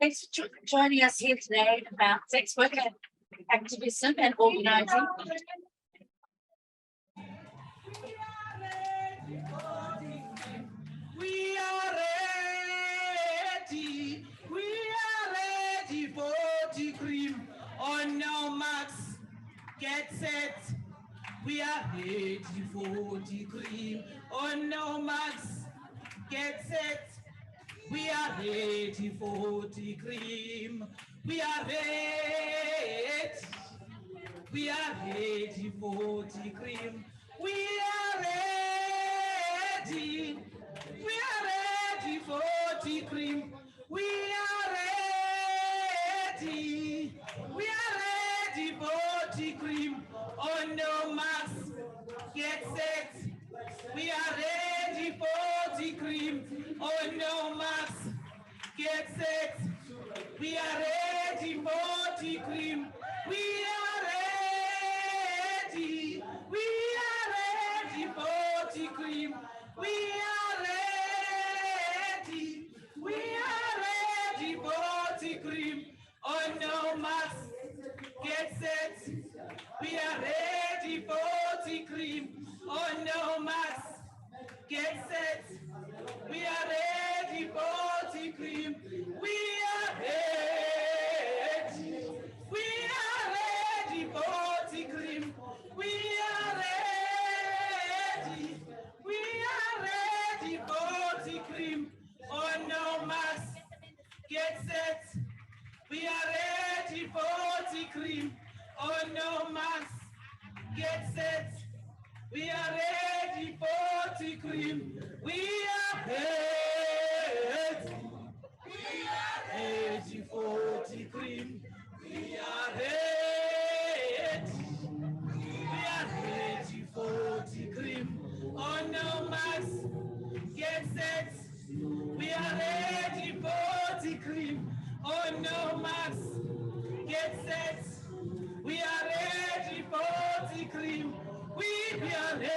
Thanks for joining us here today about sex worker activism and organising. We are ready. We are ready for the cream. On now, Max, get set. We are ready for the cream. On now, Max, get set. We are ready for the cream. We are ready. We are ready for the cream. We are ready. We are ready for the cream. We are ready. We are ready for the cream. On no mass, get set. We are ready for the cream. On no mass, get set. We are ready for the cream. We are ready. We are ready for the cream. We are ready. We are ready for the cream. On no mass, get set. We are ready for the cream. On no mass, get set. We are ready for the cream. We are ready. We are ready for the cream. We are ready. We are ready for the cream. Oh no, mass, get set. We are ready for the cream. Oh no, mass, get set. We are ready for the cream. We are ready. We are ready for the cream. We are ready. We are ready for the cream. Oh no, Max, get set. We are ready for the cream. Oh no, Max, get set. We are ready for the cream. We are ready.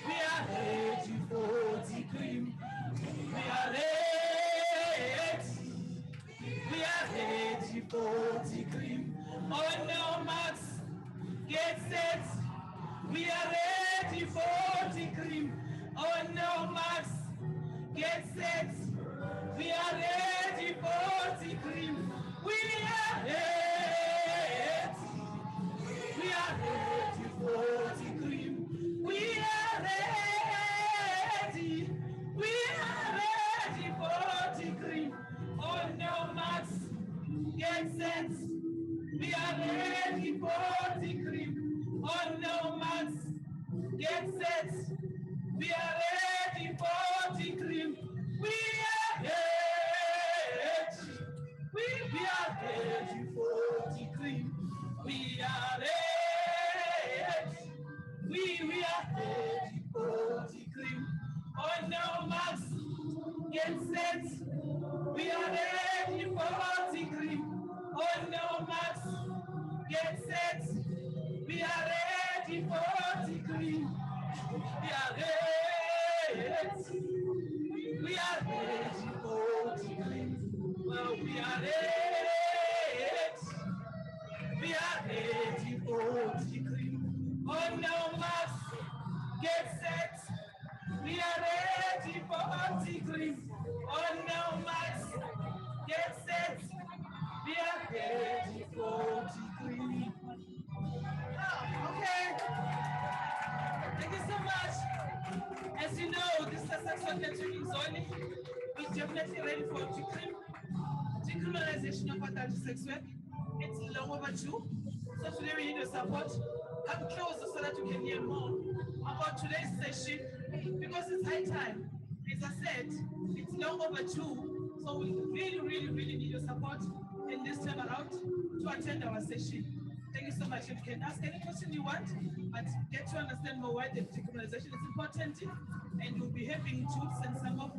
We are ready for the cream. We are ready. We are ready for the cream. Oh no, Max, get set. We are ready for the cream. Oh no, Max, get set. We are ready for the cream. We are ready. We are ready for the cream. We are ready. We are ready for the cream. Oh no, Max, get set. We are ready for the cream. Oh no, Max, get set. We are ready for the cream. We are ready. We are ready for the cream. We are ready. We are ready for the cream. Oh no, Max, get set. We are ready for the cream. Oh no, Max, get set. We are ready for the cream. We are ready. We are ready for the cream. Well, we are ready. We are ready for the cream. Oh no, Max, get set. We are ready for the cream. Oh no, Max, get set. We are ready for the cream. Oh, okay. Thank you so much. As you know, this is a sexual training zone. We're definitely ready for decriminalization of adult sex work. It's long overdue. So today we need your support. Come closer so that you can hear more about today's session because it's high time. As I said, it's long overdue. So we really need your support in this time around to attend our session. Thank you so much. You can ask any question you want, but get to understand more why the decriminalization is important. And we'll be having Jules and some of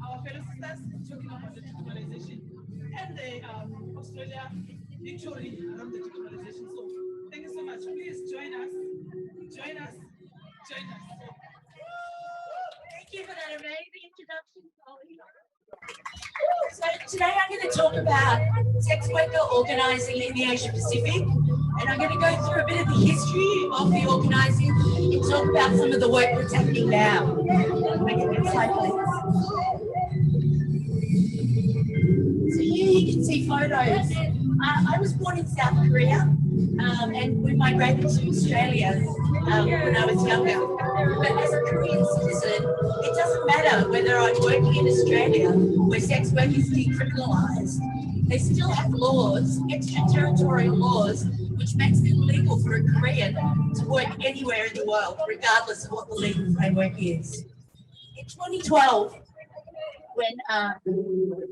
our fellow sisters talking about the decriminalization and the Australia victory around the decriminalization. So thank you so much. Please join us. Join us. Join us. Thank you for that amazing introduction, Chloe. So today I'm going to talk about sex worker organising in the Asia Pacific, and I'm going to go through a bit of the history of the organising and talk about some of the work that's happening now. Next slide, please. So here you can see photos. I was born in South Korea, and we migrated to Australia when I was younger. But as a Korean citizen, it doesn't matter whether I'm working in Australia where sex work is decriminalised. They still have laws, extraterritorial laws, which makes it illegal for a Korean to work anywhere in the world, regardless of what the legal framework is. In 2012, when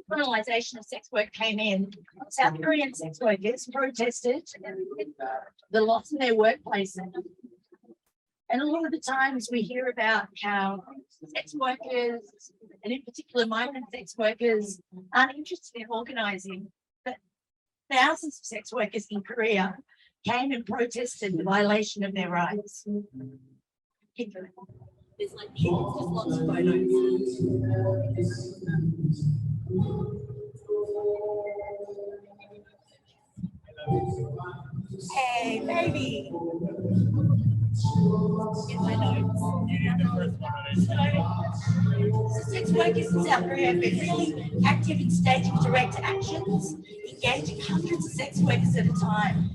criminalisation of sex work came in, South Korean sex workers protested the loss of their workplaces. And a lot of the times we hear about how sex workers, and in particular migrant sex workers, aren't interested in organising. But thousands of sex workers in Korea came and protested the violation of their rights. There's like just lots of photos. Hey, baby. In my notes. So sex workers in South Korea have been really active in staging direct actions, engaging hundreds of sex workers at a time.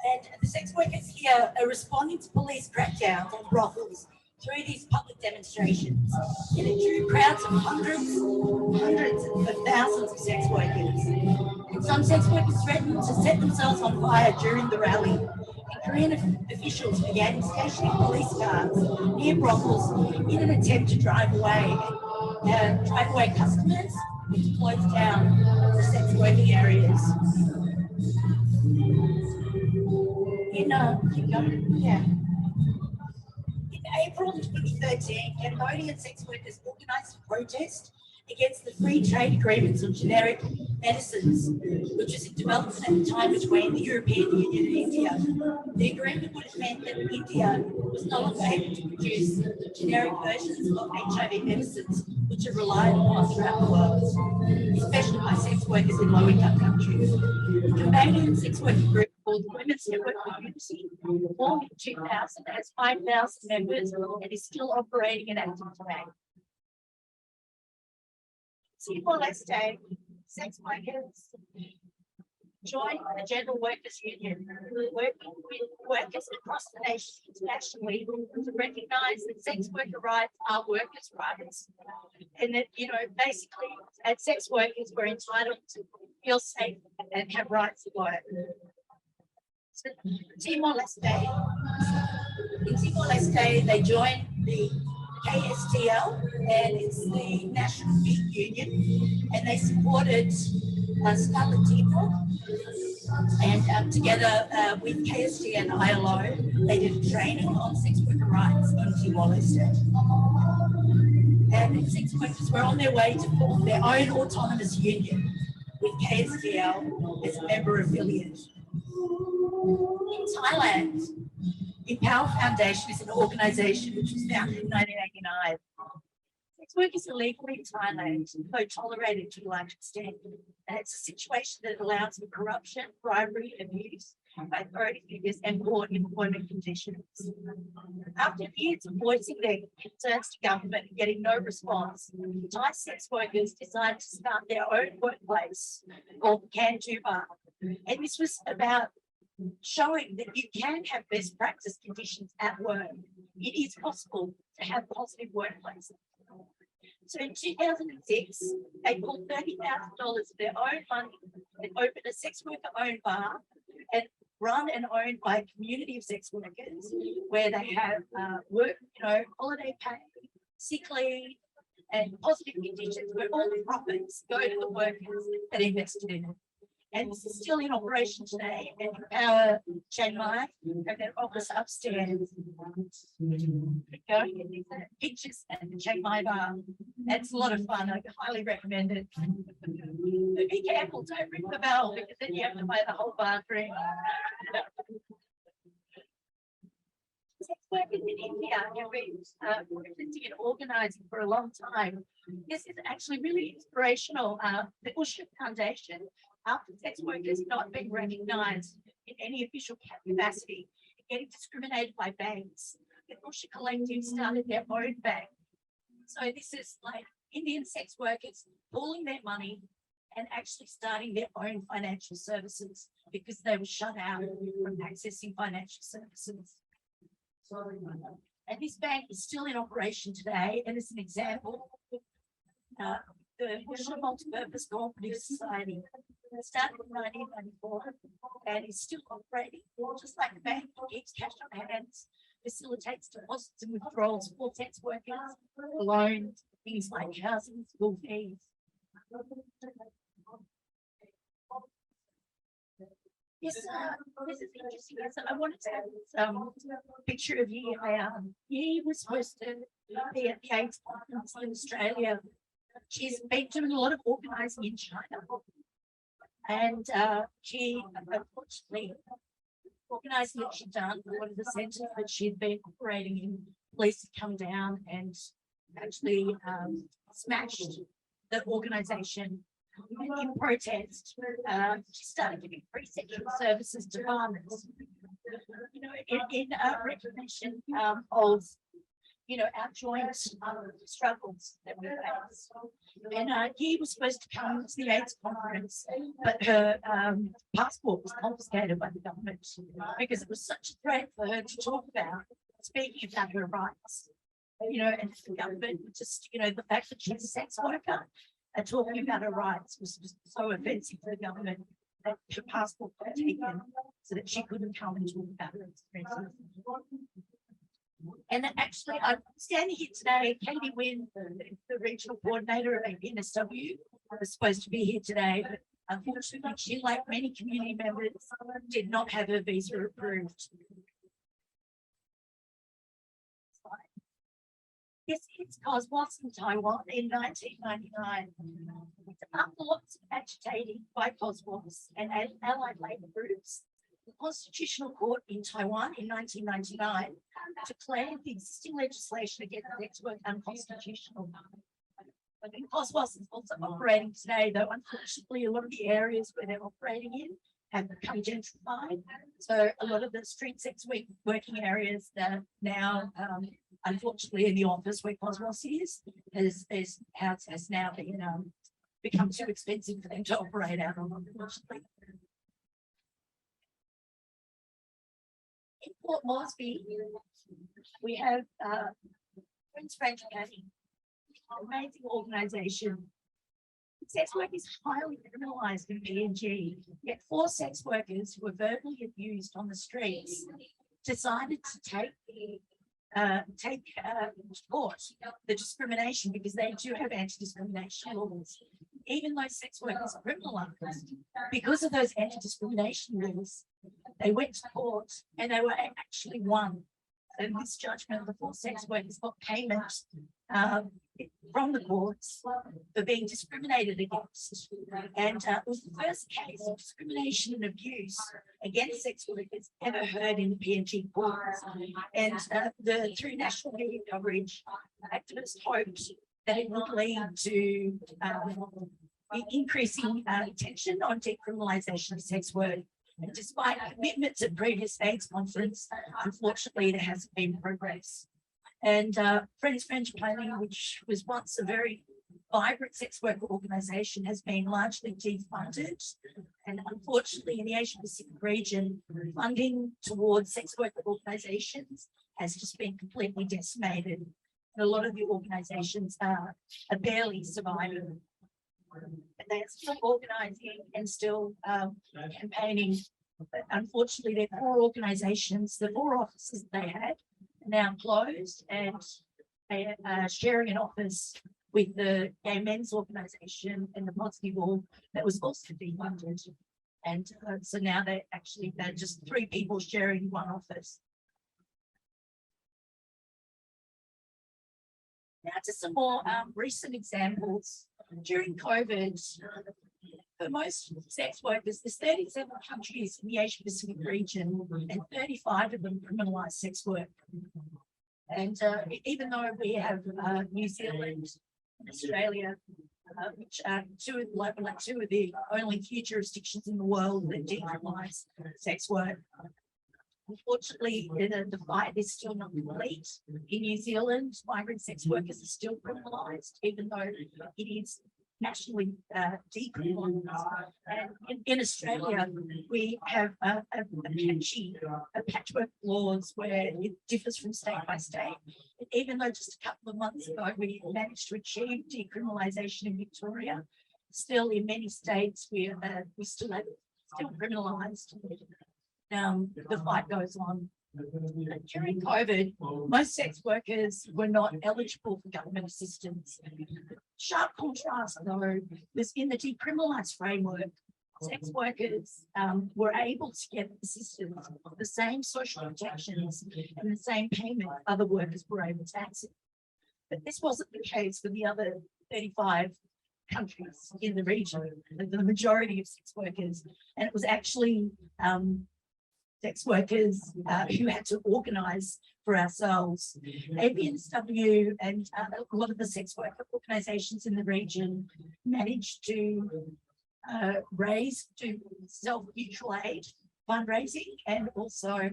And the sex workers here are responding to police crackdowns on brothels through these public demonstrations. And it drew crowds of hundreds of thousands of sex workers. And some sex workers threatened to set themselves on fire during the rally. And Korean officials began stationing police cars near brothels in an attempt to drive away customers and to close down the sex working areas. In April 2013, Cambodian sex workers organised a protest against the free trade agreements on generic medicines, which was in development at the time between the European Union and India. The agreement would have meant that India was no longer able to produce generic versions of HIV medicines, which are relied upon throughout the world, especially by sex workers in low-income countries. The Cambodian sex worker group called Women's Network for Unity formed in 2000, has 5,000 members and is still operating and active today. Timor-Leste sex workers joined the General Workers Union, working with workers across the nation internationally to recognise that sex worker rights are workers' rights, and that basically, as sex workers, we're entitled to feel safe and have rights at work. So Timor-Leste, in Timor-Leste, they joined the KSTL, and it's the National Youth Union, and they supported Scarlet, and together with KST and ILO, they did training on sex worker rights in Timor-Leste. And sex workers were on their way to form their own autonomous union with KSTL as a member affiliate. In Thailand, Empower Foundation is an organisation which was founded in 1989. Sex work is illegal in Thailand, though tolerated to a large extent. And it's a situation that allows for corruption, bribery, abuse by authority figures and poor employment conditions. After years of voicing their concerns to government and getting no response, Thai sex workers decided to start their own workplace called Can Do Bar. And this was about showing that you can have best practice conditions at work. It is possible to have positive workplaces. So in 2006, they pulled $30,000 of their own money and opened a sex worker-owned bar and run and owned by a community of sex workers where they have work, holiday pay, sick leave, and positive conditions where all the profits go to the workers that invested in it. And this is still in operation today at our Chiang Mai and their office upstairs. Go and get these pictures at the Chiang Mai bar. It's a lot of fun. I highly recommend it. But be careful, don't ring the bell because then you have to buy the whole bar drink. Sex workers in India have been representing and organising for a long time. This is actually really inspirational. The Usha Foundation, after sex workers not being recognised in any official capacity, getting discriminated by banks, the Usha Collective started their own bank. So this is like Indian sex workers pooling their money and actually starting their own financial services because they were shut out from accessing financial services. And this bank is still in operation today, and it's an example. The Usha Multipurpose Cooperative Society started in 1994 and is still operating, just like the bank, keeps cash on hands, facilitates deposits and withdrawals for sex workers, loans, things like housing, school fees. Yes, this is interesting. So I wanted to have this picture of Yi. Yi was supposed to be at the AIDS conference in Australia. She's been doing a lot of organising in China. And she, unfortunately, organising that she'd done, a lot of the centres that she'd been operating in, police had come down and actually smashed the organisation. And in protest, she started giving free sexual services to farmers. You know, in recognition of, you know, our joint struggles that we face. And Yi was supposed to come to the AIDS conference, but her passport was confiscated by the government because it was such a threat for her to talk about speaking about her rights. You know, and the government just, you know, the fact that she's a sex worker and talking about her rights was just so offensive to the government that her passport got taken so that she couldn't come and talk about her experiences. And actually, I'm standing here today. Katie Wynn, the regional coordinator of NSW, was supposed to be here today, but unfortunately, she, like many community members, did not have her visa approved. This is Cosmos in Taiwan in 1999. After lots of agitating by Cosmos and allied labour groups, the Constitutional Court in Taiwan in 1999 declared the existing legislation against sex work unconstitutional. But Cosmos is also operating today, though unfortunately a lot of the areas where they're operating in have become gentrified. So a lot of the street sex working areas that are now unfortunately in the office where Cosmos is, has now been become too expensive for them to operate out on, unfortunately. In Port Moresby, we have Prince French Academy, an amazing organisation. Sex work is highly criminalised in PNG, yet 4 sex workers who were verbally abused on the streets decided to take support the discrimination because they do have anti-discrimination laws. Even though sex workers are criminalised, because of those anti-discrimination laws, they went to court and they were actually won. And this judgment of the 4 sex workers got payment from the courts for being discriminated against. And it was the first case of discrimination and abuse against sex workers ever heard in the PNG courts. And through national media coverage, activists hoped that it would lead to increasing attention on decriminalisation of sex work. And despite commitments at previous AIDS conference, unfortunately, there hasn't been progress. And Friends French Planning, which was once a very vibrant sex worker organisation, has been largely defunded. And unfortunately, in the Asia Pacific region, funding towards sex worker organisations has just been completely decimated. And a lot of the organisations are barely surviving. And they're still organising and still campaigning. But unfortunately, their 4 organisations, the 4 offices they had, are now closed, and they are sharing an office with the gay men's organisation and the Positive All that was also defunded. And so now they're just 3 people sharing one office. Now to some more recent examples. During COVID, For most sex workers, there's 37 countries in the Asia Pacific region, and 35 of them criminalise sex work. And even though we have New Zealand and Australia, which are two of the only few jurisdictions in the world that decriminalise sex work, unfortunately, the fight is still not complete. In New Zealand, migrant sex workers are still criminalised, even though it is nationally decriminalised. And in Australia, we have a patchwork laws where it differs from state by state. And even though just a couple of months ago we managed to achieve decriminalisation in Victoria, still in many states we still criminalised. The fight goes on. During COVID, most sex workers were not eligible for government assistance. Sharp contrast, though, was in the decriminalised framework. Sex workers were able to get assistance, the same social protections and the same payment other workers were able to access. But this wasn't the case for the other 35 countries in the region, the majority of sex workers. And it was actually sex workers who had to organise for ourselves. ABNSW and a lot of the sex worker organisations in the region managed to raise to self-mutual aid fundraising, and also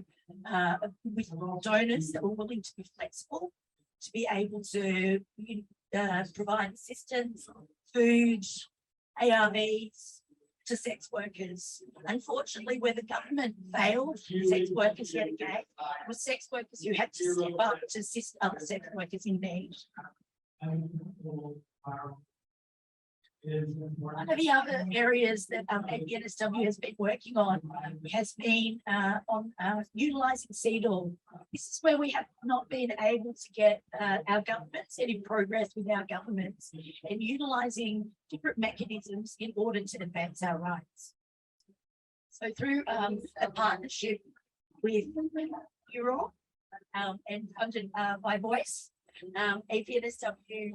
with donors that were willing to be flexible to be able to provide assistance, food, ARVs, to sex workers. Unfortunately, where the government failed sex workers yet again was sex workers who had to step up to assist other sex workers in need. One of the other areas that ABNSW has been working on has been on utilising CEDAW. This is where we have not been able to get our governments any progress with our governments and utilising different mechanisms in order to advance our rights. So through a partnership with Europe and funded by Voice, ABNSW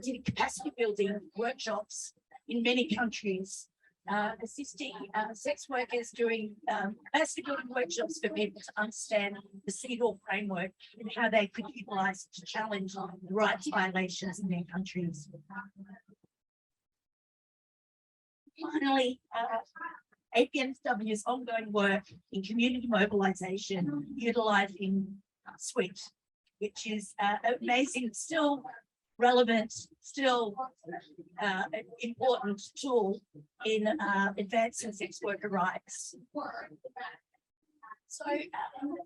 did capacity building workshops in many countries, assisting sex workers doing capacity building workshops for people to understand the CEDAW framework and how they could utilise it to challenge rights violations in their countries. Finally, ABNSW's ongoing work in community mobilisation, utilising SWIT, which is amazing, still relevant, still an important tool in advancing sex worker rights. So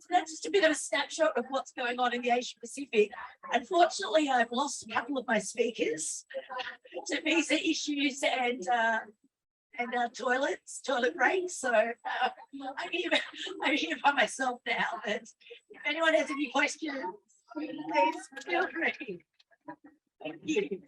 that's just a bit of a snapshot of what's going on in the Asia Pacific. Unfortunately, I've lost a couple of my speakers to visa issues and toilet breaks. So I'm here by myself now. But if anyone has any questions, please feel free. Thank you.